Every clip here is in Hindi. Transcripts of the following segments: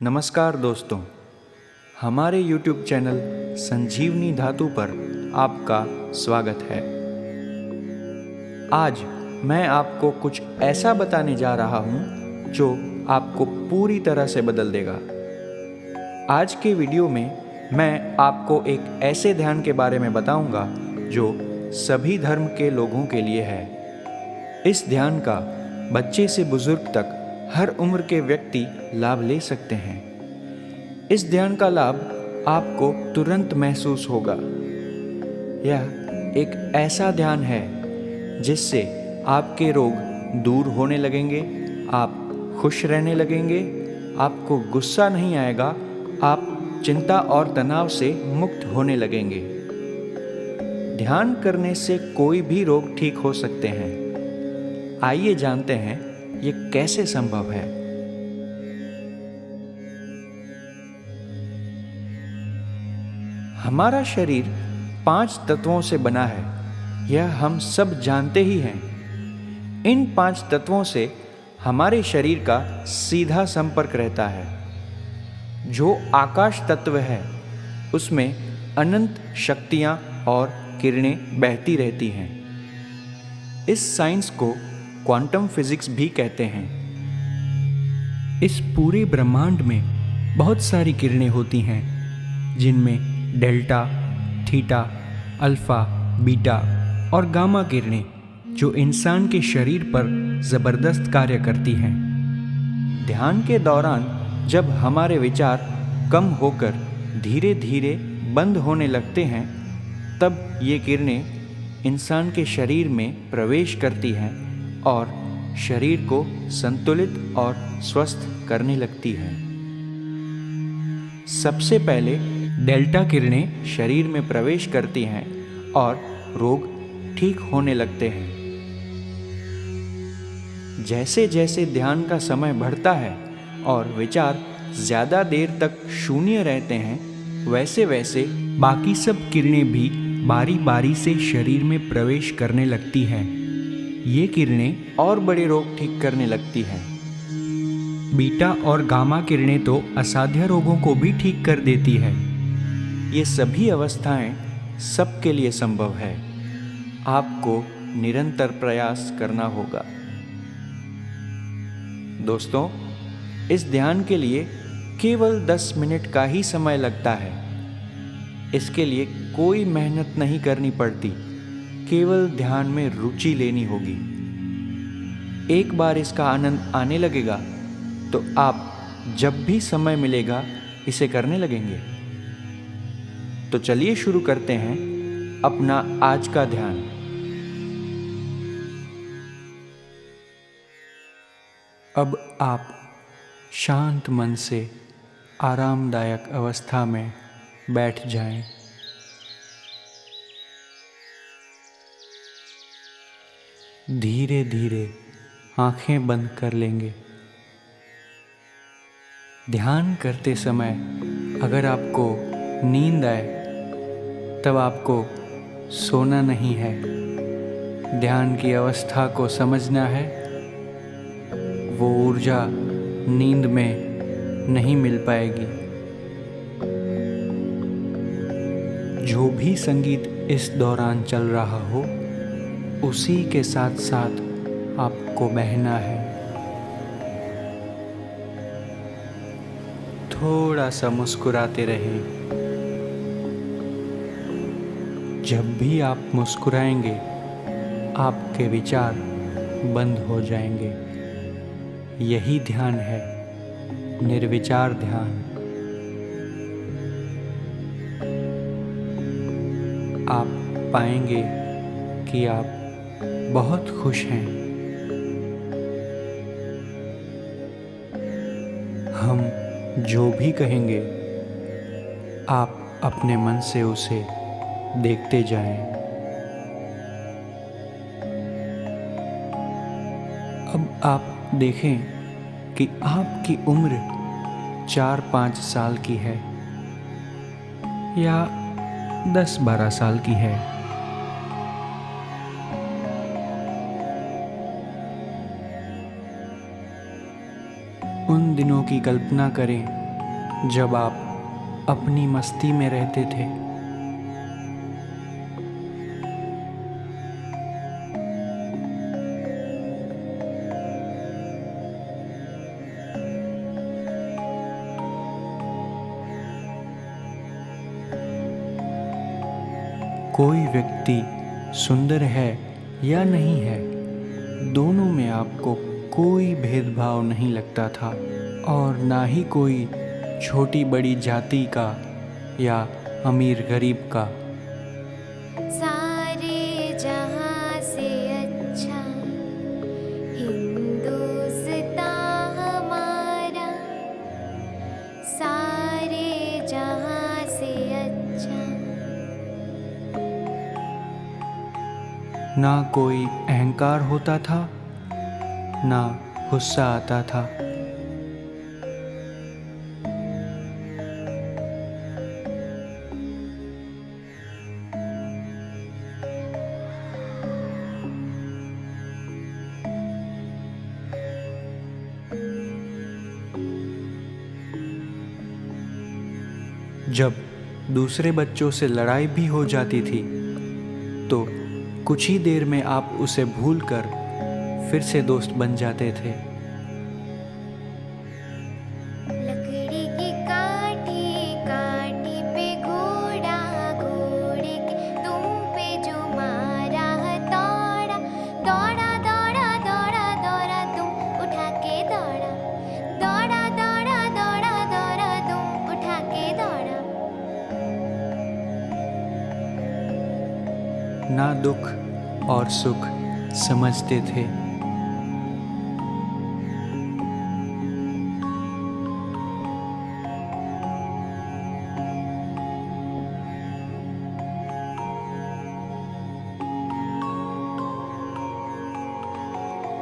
नमस्कार दोस्तों, हमारे YouTube चैनल संजीवनी धातु पर आपका स्वागत है। आज मैं आपको कुछ ऐसा बताने जा रहा हूँ जो आपको पूरी तरह से बदल देगा। आज के वीडियो में मैं आपको एक ऐसे ध्यान के बारे में बताऊंगा जो सभी धर्म के लोगों के लिए है। इस ध्यान का बच्चे से बुजुर्ग तक हर उम्र के व्यक्ति लाभ ले सकते हैं। इस ध्यान का लाभ आपको तुरंत महसूस होगा। यह एक ऐसा ध्यान है जिससे आपके रोग दूर होने लगेंगे, आप खुश रहने लगेंगे, आपको गुस्सा नहीं आएगा, आप चिंता और तनाव से मुक्त होने लगेंगे। ध्यान करने से कोई भी रोग ठीक हो सकते हैं। आइए जानते हैं ये कैसे संभव है। हमारा शरीर 5 तत्वों से बना है, यह हम सब जानते ही हैं। इन 5 तत्वों से हमारे शरीर का सीधा संपर्क रहता है। जो आकाश तत्व है उसमें अनंत शक्तियाँ और किरणें बहती रहती हैं। इस साइंस को क्वांटम फिजिक्स भी कहते हैं। इस पूरे ब्रह्मांड में बहुत सारी किरणें होती हैं जिनमें डेल्टा, थीटा, अल्फा, बीटा और गामा किरणें जो इंसान के शरीर पर जबरदस्त कार्य करती हैं। ध्यान के दौरान जब हमारे विचार कम होकर धीरे धीरे बंद होने लगते हैं, तब ये किरणें इंसान के शरीर में प्रवेश करती हैं और शरीर को संतुलित और स्वस्थ करने लगती हैं। सबसे पहले डेल्टा किरणें शरीर में प्रवेश करती हैं और रोग ठीक होने लगते हैं। जैसे जैसे ध्यान का समय बढ़ता है और विचार ज़्यादा देर तक शून्य रहते हैं, वैसे वैसे बाकी सब किरणें भी बारी बारी से शरीर में प्रवेश करने लगती हैं। ये किरणें और बड़े रोग ठीक करने लगती हैं। बीटा और गामा किरणें तो असाध्य रोगों को भी ठीक कर देती है। ये सभी अवस्थाएं सबके लिए संभव है। आपको निरंतर प्रयास करना होगा। दोस्तों, इस ध्यान के लिए केवल 10 मिनट का ही समय लगता है। इसके लिए कोई मेहनत नहीं करनी पड़ती, केवल ध्यान में रुचि लेनी होगी। एक बार इसका आनंद आने लगेगा तो आप जब भी समय मिलेगा इसे करने लगेंगे। तो चलिए शुरू करते हैं अपना आज का ध्यान। अब आप शांत मन से आरामदायक अवस्था में बैठ जाएं। धीरे धीरे आंखें बंद कर लेंगे। ध्यान करते समय अगर आपको नींद आए तब आपको सोना नहीं है, ध्यान की अवस्था को समझना है। वो ऊर्जा नींद में नहीं मिल पाएगी। जो भी संगीत इस दौरान चल रहा हो उसी के साथ साथ आपको बहना है। थोड़ा सा मुस्कुराते रहें। जब भी आप मुस्कुराएंगे आपके विचार बंद हो जाएंगे। यही ध्यान है, निर्विचार ध्यान। आप पाएंगे कि आप बहुत खुश हैं। हम जो भी कहेंगे आप अपने मन से उसे देखते जाएं। अब आप देखें कि आपकी उम्र 4-5 साल की है या 10-12 साल की है। उन दिनों की कल्पना करें जब आप अपनी मस्ती में रहते थे। कोई व्यक्ति सुंदर है या नहीं है, दोनों में आपको कोई भेदभाव नहीं लगता था, और ना ही कोई छोटी बड़ी जाति का या अमीर गरीब का। सारे जहां से अच्छा हिंदुस्तान हमारा, सारे जहां से अच्छा। ना कोई अहंकार होता था, ना गुस्सा आता था। जब दूसरे बच्चों से लड़ाई भी हो जाती थी तो कुछ ही देर में आप उसे भूलकर फिर से दोस्त बन जाते थे। लकड़ी की काठी काठी पे घोड़ा, घोड़े के तुम पे जो मारा दौड़ा दौड़ा दौड़ा दौड़ा दौड़ा तुम उठा के दौड़ा दौड़ा दौड़ा दौड़ा दौड़ा तुम उठा के दौड़ा। ना दुख और सुख समझते थे।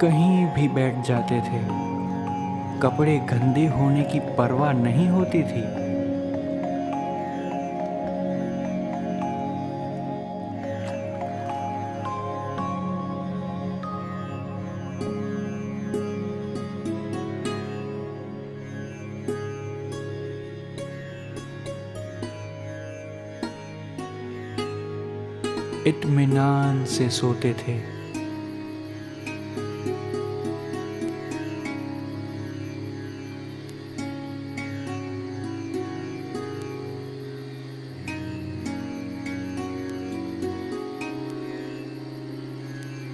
कहीं भी बैठ जाते थे, कपड़े गंदे होने की परवाह नहीं होती थी। इत्मीनान से सोते थे।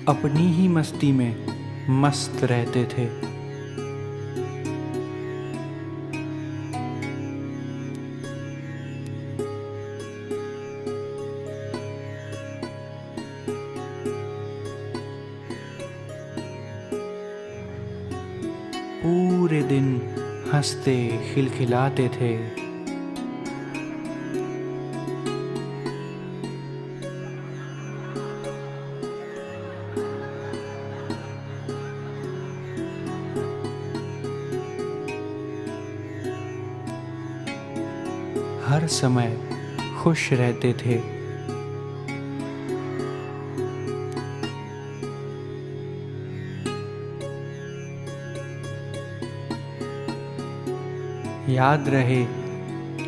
अपनी ही मस्ती में मस्त रहते थे। पूरे दिन हंसते खिलखिलाते थे। हर समय खुश रहते थे। याद रहे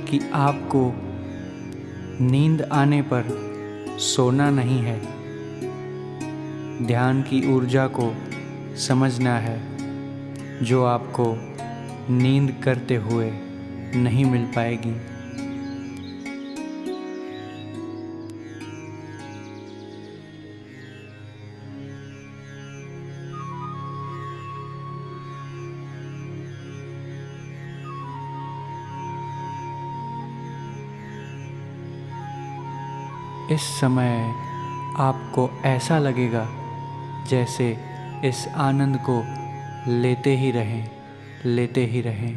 कि आपको नींद आने पर सोना नहीं है, ध्यान की ऊर्जा को समझना है जो आपको नींद करते हुए नहीं मिल पाएगी। इस समय आपको ऐसा लगेगा जैसे इस आनंद को लेते ही रहें, लेते ही रहें।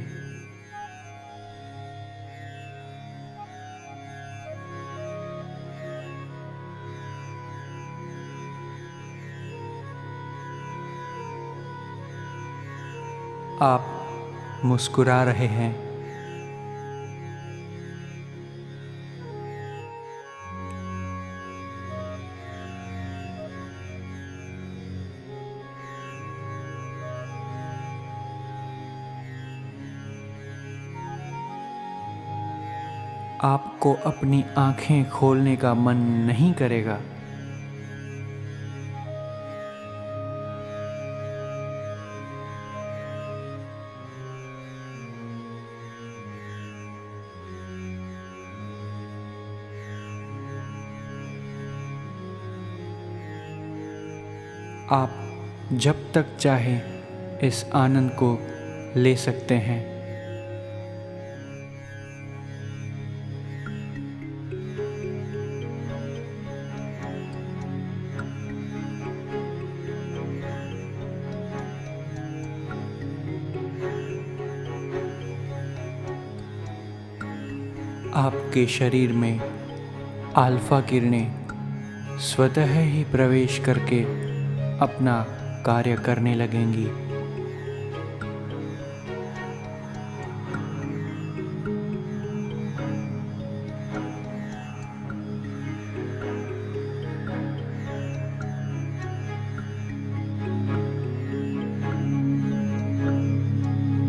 आप मुस्कुरा रहे हैं। आपको अपनी आँखें खोलने का मन नहीं करेगा। आप जब तक चाहें इस आनंद को ले सकते हैं। आपके शरीर में अल्फा किरणें स्वतः ही प्रवेश करके अपना कार्य करने लगेंगी।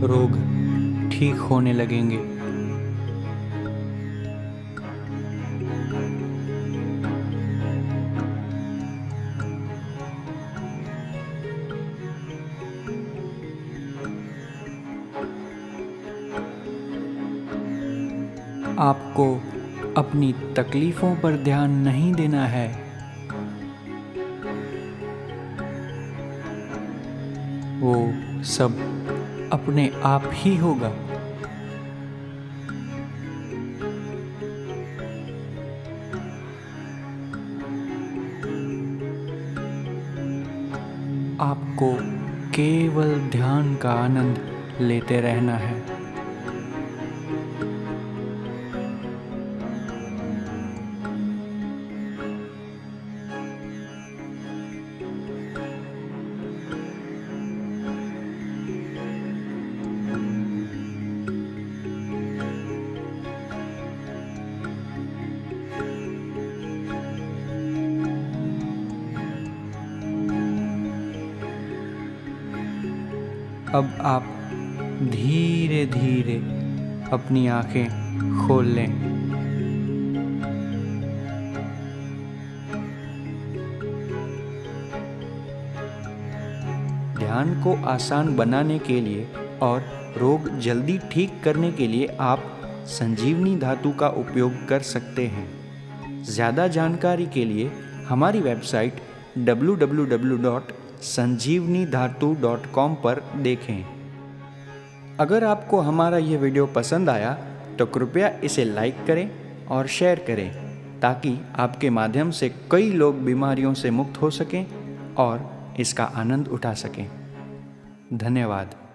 रोग ठीक होने लगेंगे। आपको अपनी तकलीफ़ों पर ध्यान नहीं देना है। वो सब अपने आप ही होगा। आपको केवल ध्यान का आनंद लेते रहना है। अब आप धीरे धीरे अपनी आँखें खोल लें। ध्यान को आसान बनाने के लिए और रोग जल्दी ठीक करने के लिए आप संजीवनी धातु का उपयोग कर सकते हैं। ज़्यादा जानकारी के लिए हमारी वेबसाइट www.sanjeevnidhatu.com पर देखें। अगर आपको हमारा ये वीडियो पसंद आया तो कृपया इसे लाइक करें और शेयर करें ताकि आपके माध्यम से कई लोग बीमारियों से मुक्त हो सकें और इसका आनंद उठा सकें। धन्यवाद।